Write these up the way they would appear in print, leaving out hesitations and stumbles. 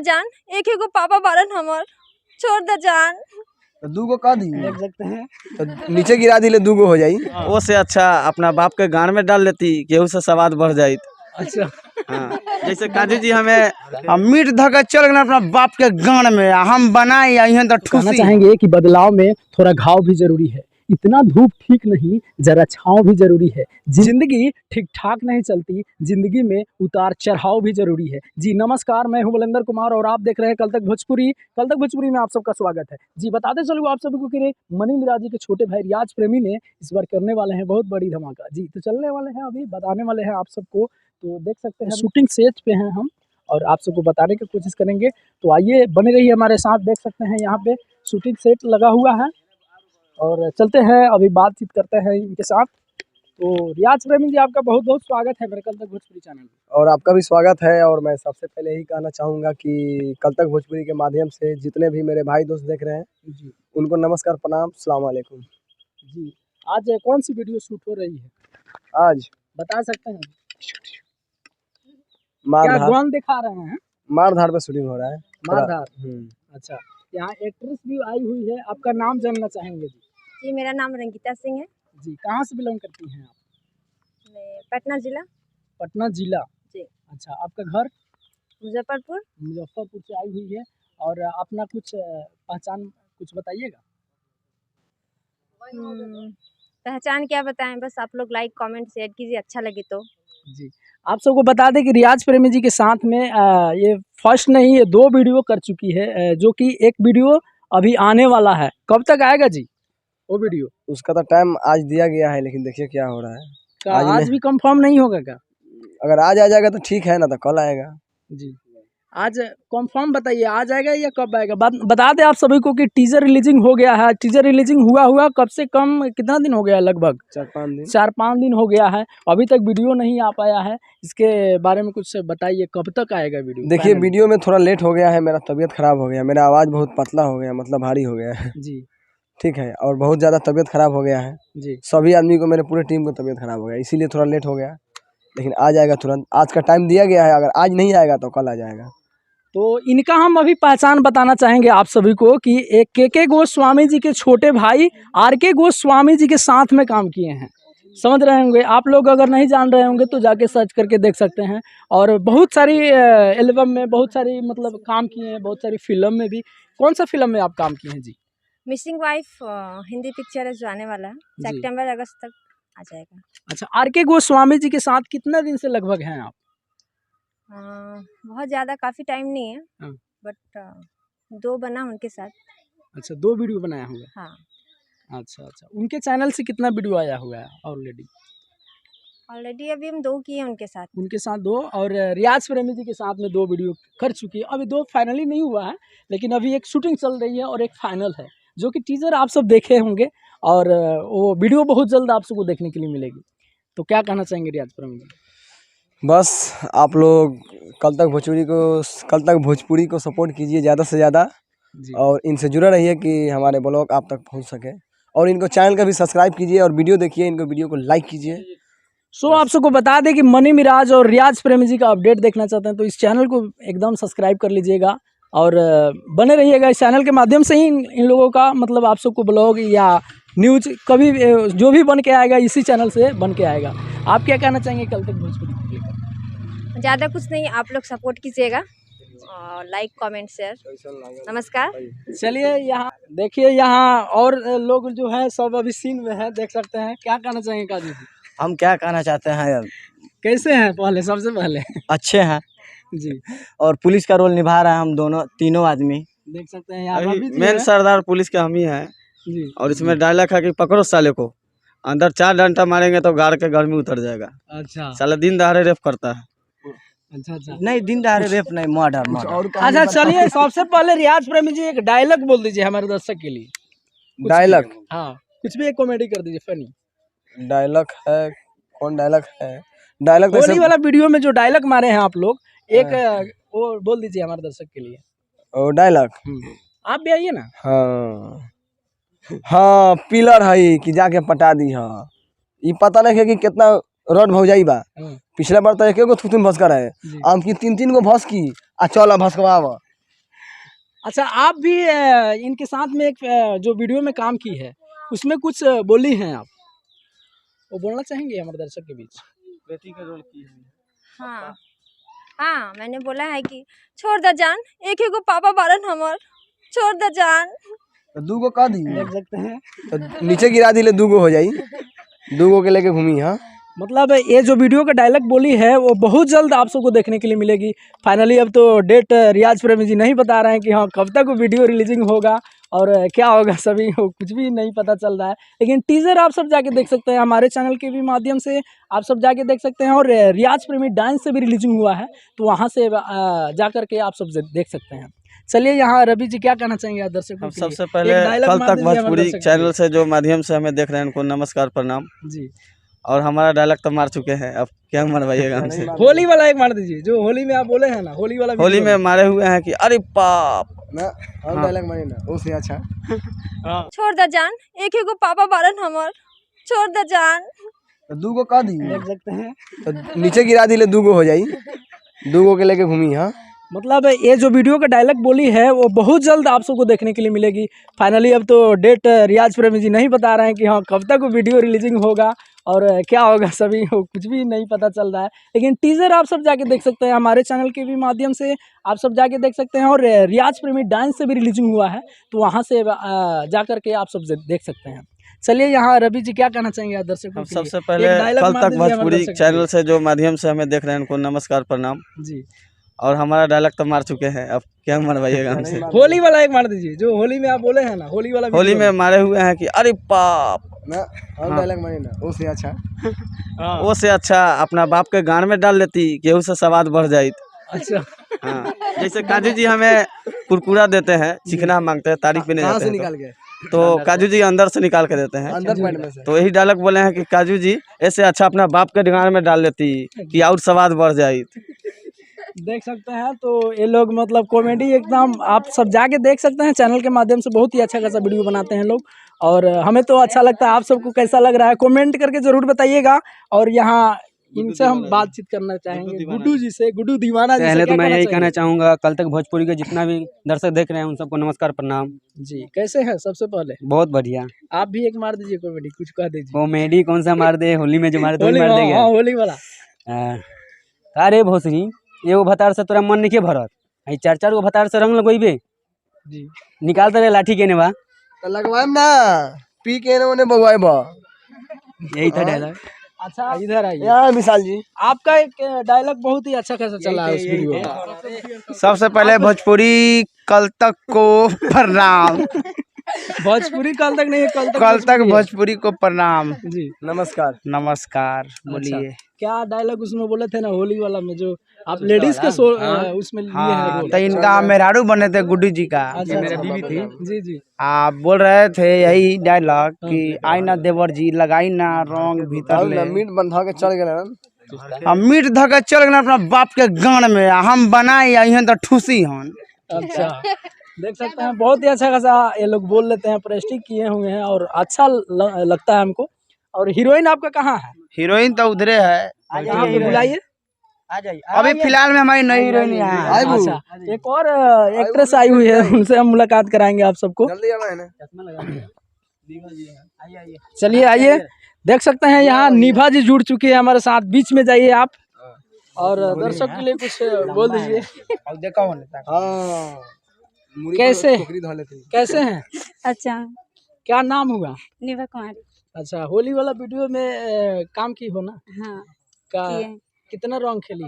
जान, एक ही को पापा बारन हमर, छोड़ द जान। तो दूगो का दी देख सकते हैं तो नीचे गिरा दिले दूगो हो जाई। वो से अच्छा अपना बाप के गान में डाल लेती, केहू से स्वाद बढ़ जाये। अच्छा हाँ, जैसे काजू जी हमें मीट धके चल गए अपना बाप के गान में, हम बनाए यहीं तो कहना ठूसी। चाहेंगे कि बदलाव में थोड़ा घाव भी जरूरी है, इतना धूप ठीक नहीं, जरा छांव भी जरूरी है। जिंदगी ठीक ठाक नहीं चलती, जिंदगी में उतार चढ़ाव भी जरूरी है। जी नमस्कार, मैं हूं बलेंद्र कुमार और आप देख रहे हैं कल तक भोजपुरी। कल तक भोजपुरी में आप सबका स्वागत है। जी बताते चलूँ आप सभी को कि मनी मिराज जी के छोटे भाई रियाज प्रेमी ने इस बार करने वाले हैं बहुत बड़ी धमाका। जी तो चलने वाले हैं, अभी बताने वाले हैं आप सबको। तो देख सकते हैं शूटिंग सेट पे हैं हम और आप सबको बताने की कोशिश करेंगे। तो आइए बने रहिए हमारे साथ। देख सकते हैं यहाँ पे शूटिंग सेट लगा हुआ है और चलते हैं अभी बातचीत करते हैं इनके साथ। तो रियाज प्रेमी जी आपका बहुत बहुत स्वागत है मेरे कल तक भोजपुरी चैनल में। और आपका भी स्वागत है। और मैं सबसे पहले यही कहना चाहूँगा कि कल तक भोजपुरी के माध्यम से जितने भी मेरे भाई दोस्त देख रहे हैं जी उनको नमस्कार, प्रणाम, अस्सलाम वालेकुम। जी आज कौन सी वीडियो शूट हो रही है, आज बता सकते हैं? क्या मारधार गन दिखा रहे हैं? मारधार पे शूटिंग हो रहा है। मारधार। अच्छा, यहाँ एक्ट्रेस भी आई हुई है, आपका नाम जानना चाहेंगे जी? जी मेरा नाम रंगीता सिंह है। जी कहाँ से बिलोंग करती हैं आप? मैं पटना जिला। पटना जिला जी। अच्छा, आपका घर मुजफ्फरपुर। मुजफ्फरपुर से आई हुई है और अपना कुछ पहचान कुछ बताइएगा। पहचान क्या बताएं, बस आप लोग लाइक कमेंट शेयर कीजिए, अच्छा लगे तो। जी आप सबको बता दें कि रियाज प्रेमी जी के साथ में ये फर्स्ट नहीं ये 2 वीडियो कर चुकी है, जो कि एक वीडियो अभी आने वाला है। कब तक आएगा जी वो वीडियो? उसका तो टाइम आज दिया गया है, लेकिन देखिए क्या हो रहा है। आज भी कंफर्म नहीं होगा क्या? अगर आज आ जाएगा तो ठीक है, ना तो कल आएगा। जी आज कंफर्म बताइए, आज आएगा या कब आएगा? बता दें आप सभी को कि टीजर रिलीजिंग हो गया है। टीजर रिलीजिंग हुआ कब से कम कितना दिन हो गया है? लगभग 4-5 दिन हो गया है। अभी तक वीडियो नहीं आ पाया है, इसके बारे में कुछ बताइए, कब तक आएगा वीडियो? देखिए वीडियो में थोड़ा लेट हो गया है, मेरा तबीयत खराब हो गया, मेरा आवाज़ बहुत पतला हो गया, मतलब भारी हो गया है। जी ठीक है, और बहुत ज़्यादा तबीयत खराब हो गया है। जी सभी आदमी को, मेरे पूरे टीम को तबीयत खराब हो गया, इसीलिए थोड़ा लेट हो गया, लेकिन आ जाएगा तुरंत। आज का टाइम दिया गया है, अगर आज नहीं आएगा तो कल आ जाएगा। तो इनका हम अभी पहचान बताना चाहेंगे आप सभी को कि एक के गोस्वामी जी के छोटे भाई RK गोस्वामी जी के साथ में काम किए हैं। समझ रहे होंगे आप लोग, अगर नहीं जान रहे होंगे तो जाके सर्च करके देख सकते हैं। और बहुत सारी एल्बम में बहुत सारी मतलब काम किए हैं, बहुत सारी फिल्म में भी। कौन सा फिल्म में आप काम किए हैं जी? मिसिंग वाइफ हिंदी पिक्चर है जो आने वाला है, सितंबर अगस्त तक आ जाएगा। अच्छा, RK गोस्वामी जी के साथ कितने दिन से लगभग हैं आप? बहुत ज़्यादा, काफ़ी टाइम नहीं है, बट 2 बना उनके साथ। अच्छा, 2 वीडियो बनाया हुआ है। हाँ। अच्छा, उनके चैनल से कितना वीडियो आया हुआ है ऑलरेडी अभी हम 2 किए उनके साथ। 2 और रियाज प्रेमी जी के साथ में 2 वीडियो कर चुकी है। अभी 2 फाइनली नहीं हुआ है, लेकिन अभी एक शूटिंग चल रही है और एक फाइनल है, जो कि टीजर आप सब देखे होंगे और वो वीडियो बहुत जल्द आप सबको देखने के लिए मिलेगी। तो क्या कहना चाहेंगे रियाज प्रेमी जी? बस आप लोग कल तक भोजपुरी को सपोर्ट कीजिए ज़्यादा से ज़्यादा, और इनसे जुड़े रहिए कि हमारे ब्लॉग आप तक पहुंच सके। और इनको चैनल का भी सब्सक्राइब कीजिए और वीडियो देखिए, इनको वीडियो को लाइक कीजिए। सो आप सबको बता दें कि मनी मिराज और रियाज प्रेमी जी का अपडेट देखना चाहते हैं तो इस चैनल को एकदम सब्सक्राइब कर लीजिएगा और बने रहिएगा। इस चैनल के माध्यम से ही इन लोगों का मतलब आप सबको ब्लॉग या न्यूज कभी जो भी बन के आएगा इसी चैनल से बन के आएगा। आप क्या कहना चाहेंगे कल तक भोजपुरी को लेकर? ज़्यादा कुछ नहीं, आप लोग सपोर्ट कीजिएगा और लाइक कमेंट शेयर। नमस्कार। चलिए यहाँ देखिए, यहाँ और लोग जो है सब अभी सीन में है, देख सकते हैं। क्या कहना चाहेंगे काजू जी? हम क्या कहना चाहते हैं, कैसे हैं? पहले सबसे पहले अच्छे हैं जी। और पुलिस का रोल निभा रहे हैं हम तीनों आदमी। देख सकते हैं यहाँ मेन सरदार पुलिस के हम ही हैं जी। और इसमें डायलॉग है कि पकड़ो साले को, अंदर 4 डंडा मारेंगे तो गाड़ के गर्मी उतर जाएगा। अच्छा, साला दिन दहाड़े रेप करता है। अच्छा नहीं, दिन दहाड़े रेप नहीं, मर्डर। अच्छा चलिए, सबसे पहले रियाज प्रेमी जी एक डायलॉग बोल दीजिए हमारे दर्शक के लिए। डायलॉग? हाँ, कुछ भी एक कॉमेडी कर दीजिए, फनी डायलॉग है? कौन डायलॉग है? डायलॉग होली वाला वीडियो में जो डायलॉग मारे हैं आप लोग, एक वो बोल दीजिए हमारे दर्शक के लिए। ओ डायलॉग आप भी आइए ना। हाँ, पिलर है कि जाके पटा दी। हाँ, ये पता नहीं है कि कितना रोड भौजाई बा। पिछला बार तो एक थुथुन भस्कर है, आम की 3-3 गो भस की आ चला भस्कवावा अच्छा, आप भी इनके साथ में एक जो वीडियो में काम की है उसमें कुछ बोली हैं आप, वो बोलना चाहेंगे हमारे दर्शक के बीच? बेटी का रोल की है। हाँ हाँ, मैंने बोला है कि छोड़ द जान, एक ही को पापा बारन हमर, छोड़ द जान। तो दूगो का दी देख सकते हैं, तो नीचे गिरा दिले दूगो हो जाई, दूगो के लेके घूमी। हाँ, मतलब ये जो वीडियो का डायलॉग बोली है वो बहुत जल्द आप सबको देखने के लिए मिलेगी। फाइनली अब तो डेट रियाज प्रेमी जी नहीं बता रहे हैं कि हाँ कब तक वो वीडियो रिलीजिंग होगा और क्या होगा, सभी को कुछ भी नहीं पता चल रहा है। लेकिन टीज़र आप सब जाके देख सकते हैं, हमारे चैनल के भी माध्यम से आप सब जाके देख सकते हैं। और रियाज प्रेमी डांस से भी रिलीजिंग हुआ है, तो वहाँ से जा करके आप सब देख सकते हैं। चलिए, यहाँ रवि जी क्या कहना चाहेंगे आप दर्शकों हम के लिए? सबसे पहले एक dialogue कल मार तक दीजिए हमारे भोजपुरी दर्शक के चैनल लिए। से जो माध्यम से हमें देख रहे हैं उनको नमस्कार प्रणाम। जी, और हमारा डायलॉग तो मार चुके हैं, अब क्या मरवाइएगा हमसे। होली वाला एक मार दीजिए, जो होली में आप बोले हैं ना, होली वाला होली video में मारे हुए हैं कि अरे बाप। ना हम डायलॉग मारे ना, उससे अच्छा हाँ। छोड़ द जान, एक ही को पापा बारन हमर, छोड़ द जान। तो दूगो का दी देख सकते हैं, तो नीचे गिरा दिले दूगो हो जाई, दूगो के लेके घूमी। हाँ, मतलब ये जो वीडियो का डायलॉग बोली है वो बहुत जल्द आप सबको देखने के लिए मिलेगी। फाइनली अब तो डेट रियाज प्रेमी जी नहीं बता रहे हैं कि हाँ कब तक वो वीडियो रिलीजिंग होगा और क्या होगा, सभी को कुछ भी नहीं पता चल रहा है। लेकिन टीज़र आप सब जाके देख सकते हैं, हमारे चैनल के भी माध्यम से आप सब जाके देख सकते हैं। और रियाज प्रेमी डांस से भी रिलीजिंग हुआ है, तो वहाँ से जा करके आप सब देख सकते हैं। चलिए, यहाँ रवि जी क्या कहना चाहेंगे आप दर्शकों हम के लिए? सबसे एक पहले dialogue कल मार तक दीजिए हमारे भोजपुरी दर्शक के चैनल लिए। से जो माध्यम से हमें देख रहे हैं उनको नमस्कार प्रणाम। जी, और हमारा डायलॉग तो मार चुके हैं, अब क्या मरवाइएगा हमसे। होली वाला एक मार दीजिए, जो होली में आप बोले हैं ना, होली वाला होली video में मारे हुए हैं कि अरे बाप। ना हम डायलॉग मारे ना, उससे अच्छा हाँ। वो से अच्छा अपना बाप के गान में डाल लेती, केहू से स्वाद बढ़ जाती। अच्छा, हाँ, जैसे काजू जी हमें कुरकुरा देते हैं, चिकना मांगते हैं, तारीफ भी नहीं कहाँ जाते से हैं निकाल के? तो काजू जी अंदर से निकाल के देते हैं। अंदर पैंट में से। तो यही डायलॉग बोले हैं कि काजू जी ऐसे अच्छा अपना बाप के गान में डाल लेती कि और स्वाद बढ़ जाए। देख सकते हैं, तो ये लोग मतलब कॉमेडी एकदम आप सब जाके देख सकते हैं। चैनल के माध्यम से बहुत ही अच्छा खासा वीडियो बनाते हैं लोग, और हमें तो अच्छा लगता है। आप सबको कैसा लग रहा है कमेंट करके ज़रूर बताइएगा। और यहाँ इनसे हम बातचीत करना चाहेंगे, गुड्डू जी से, गुड्डू दीवाना जी से। पहले तो क्या मैं यही चाहेंगे? कहना चाहूँगा, कल तक भोजपुरी के जितना भी दर्शक देख रहे हैं उन सबको नमस्कार प्रणाम। जी, कैसे हैं? सबसे पहले बहुत बढ़िया। आप भी एक मार दीजिए कॉमेडी, कुछ कह दीजिए। कॉमेडी कौन सा मार दे, होली में जो मारे तो होली, मार हाँ, देगा। हाँ, होली वाला। अरे भोसरी, एगो भतार से तोरा मन नहीं के भरत, आई चार चार गो भतार से रंग लगोइबे, जी, निकाल तेरे लाठी के नेवा। तो लगवाएम ना, पी के ने उन्हें बगवाए बा। यही था डायलॉग। अच्छा, इधर आइए। यहाँ विशाल जी, आपका एक डायलॉग बहुत ही अच्छा खासा चला है उस वीडियो का। सबसे पहले भोजपुरी कल तक को प्रणाम। भोजपुरी कल तक नहीं है, कल तक भोजपुरी है। भोजपुरी को प्रणाम, जी, नमस्कार। नमस्कार। बोलिए क्या डायलॉग उसमें बोले थे ना, होली वाला में, जो आप लेडीज के उसमें लिए हैं रोल। तो इनका मेहरारू बने थे गुड्डू जी का। अच्छा, मेरा अच्छा, बीवी थी। जी जी, आप बोल रहे थे यही डायलॉग कि आई ना देवर जी लगाई ना रंग भीतर तब ले, ना मीट बंधा के चल गए ना। हम मीट धके चल गए अपना बाप के गान में, हम बनाई यहाँ तो ठूसी हन। अच्छा, देख सकते हैं बहुत ही अच्छा खासा ये लोग बोल लेते हैं, प्रेस्टिक किए हुए हैं और अच्छा लगता है हमको। और हीरोइन आपका कहाँ है? हीरोइन तो उधरे है, कहाँ पे? बुलाइए। अभी फिलहाल में हमारी नई हीरोइन है। अच्छा, एक और एक्ट्रेस आई हुई है, उनसे हम मुलाकात कराएंगे आप सबको। जल्दी आना है ना। चलिए आइए, देख सकते हैं यहाँ निभा जी जुड़ चुकी है हमारे साथ। बीच में जाइए आप और दर्शक के लिए कुछ बोल दीजिए। हाँ, मुड़ी कैसे? पर टोकरी धो लेती। कैसे हैं? अच्छा, क्या नाम हुआ? निभा कुमारी। अच्छा, होली वाला वीडियो में काम की हो ना? हाँ, का किए। कितना रंग खेली?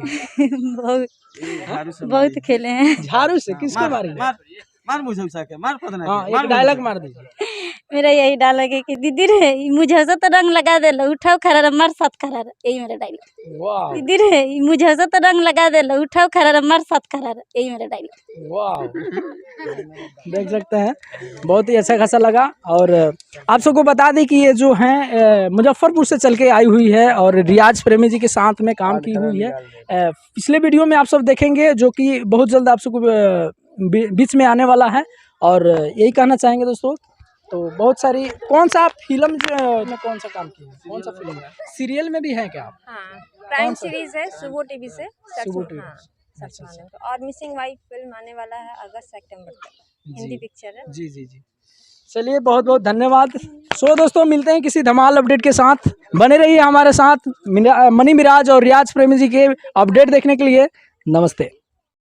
बहुत खेले हैं। झाड़ू से किसको मारी? मार मुझे उठा के, मार पता हाँ, एक डायलॉग मार दीजिए। मेरा यही डायलॉग है कि दीदी रे मुझे से तो रंग लगा दे लो, उठाओ खड़ा रह, मर साथ खड़ा रह। यही मेरा डायलॉग। वाह दीदी रे मुझे से तो रंग लगा दे लो, उठाओ खड़ा रह, मर साथ खड़ा रह। यही मेरा डायलॉग। वाह, देख सकते हैं बहुत ही अच्छा खासा लगा। और आप सबको बता दें कि ये जो हैं मुजफ्फरपुर से चल के आई हुई है और रियाज प्रेमी जी के साथ में काम की हुई है। पिछले वीडियो में आप सब देखेंगे जो कि बहुत जल्द आप सबको बीच में आने वाला है। और यही कहना चाहेंगे दोस्तों, तो बहुत सारी कौन सा फिल्म में कौन सा काम किया है? कौन सा फिल्म है? सीरियल में भी है क्या आप? हाँ, प्राइम सीरीज है सुबो टीवी से। सुबो टीवी। हाँ। सच माने तो। और मिसिंग वाइफ फिल्म आने वाला है अगस्त सितंबर तक, हिंदी पिक्चर है। जी जी जी, चलिए बहुत बहुत धन्यवाद। सो दोस्तों मिलते हैं किसी धमाल अपडेट के साथ, बने रहिए हमारे साथ। मनी मिराज और रियाज प्रेमी जी के अपडेट देखने के लिए नमस्ते।